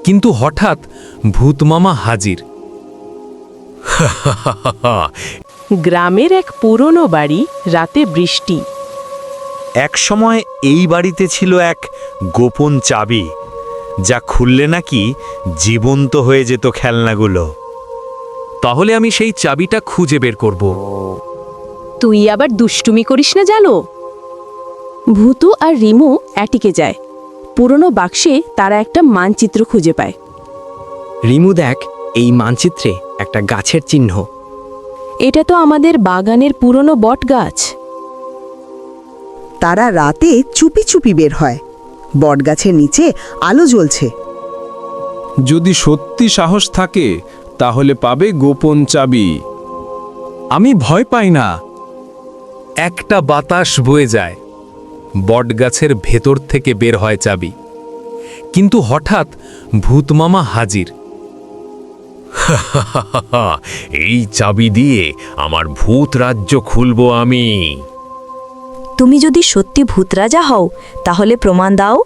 কিন্তু হঠাৎ ভূতমামা হাজির। গ্রামের এক পুরনো বাড়ি, রাতে বৃষ্টি। একসময় এই বাড়িতে ছিল এক গোপন চাবি, যা খুললে নাকি জীবন্ত হয়ে যেত খেলনাগুলো। তাহলে আমি সেই চাবিটা খুঁজে বের করব। তুই আবার দুষ্টুমি করিস না জানো? ভূতু আর রিমু অ্যাটিকে যায়। পুরনো বাক্সে তারা একটা মানচিত্র খুঁজে পায়। রিমু দেখ, এই মানচিত্রে একটা গাছের চিহ্ন। এটা তো আমাদের বাগানের পুরনো বট গাছ। তারা রাতে চুপি চুপি বের হয়। বটগাছের নিচে আলো জ্বলছে। যদি সত্যি সাহস থাকে তাহলে পাবে গোপন চাবি। আমি ভয় পাই না। একটা বাতাস বয়ে যায়, বটগাছের ভেতর থেকে বের হয় চাবি। কিন্তু হঠাৎ ভূতমামা হাজির। এই চাবি দিয়ে আমার ভূত রাজ্য খুলব আমি। তুমি যদি সত্যি ভূতরাজা হও তাহলে প্রমাণ দাও।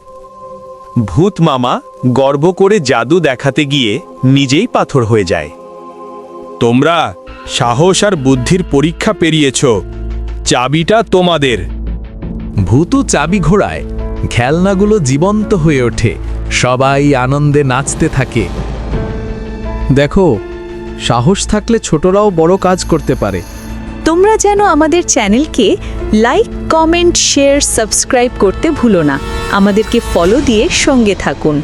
ভূত মামা গর্ব করে জাদু দেখাতে গিয়ে নিজেই পাথর হয়ে যায়। তোমরা সাহস আর বুদ্ধির পরীক্ষা পেরিয়েছ, চাবিটা তোমাদের। ভূতু চাবি ঘোড়ায়, খেলনাগুলো জীবন্ত হয়ে ওঠে, সবাই আনন্দে নাচতে থাকে। দেখো, সাহস থাকলে ছোটরাও বড় কাজ করতে পারে। তোমরা যেন আমাদের চ্যানেলকে লাইক, কমেন্ট, শেয়ার, সাবস্ক্রাইব করতে ভুলো না। আমাদেরকে ফলো দিয়ে সঙ্গে থাকুন।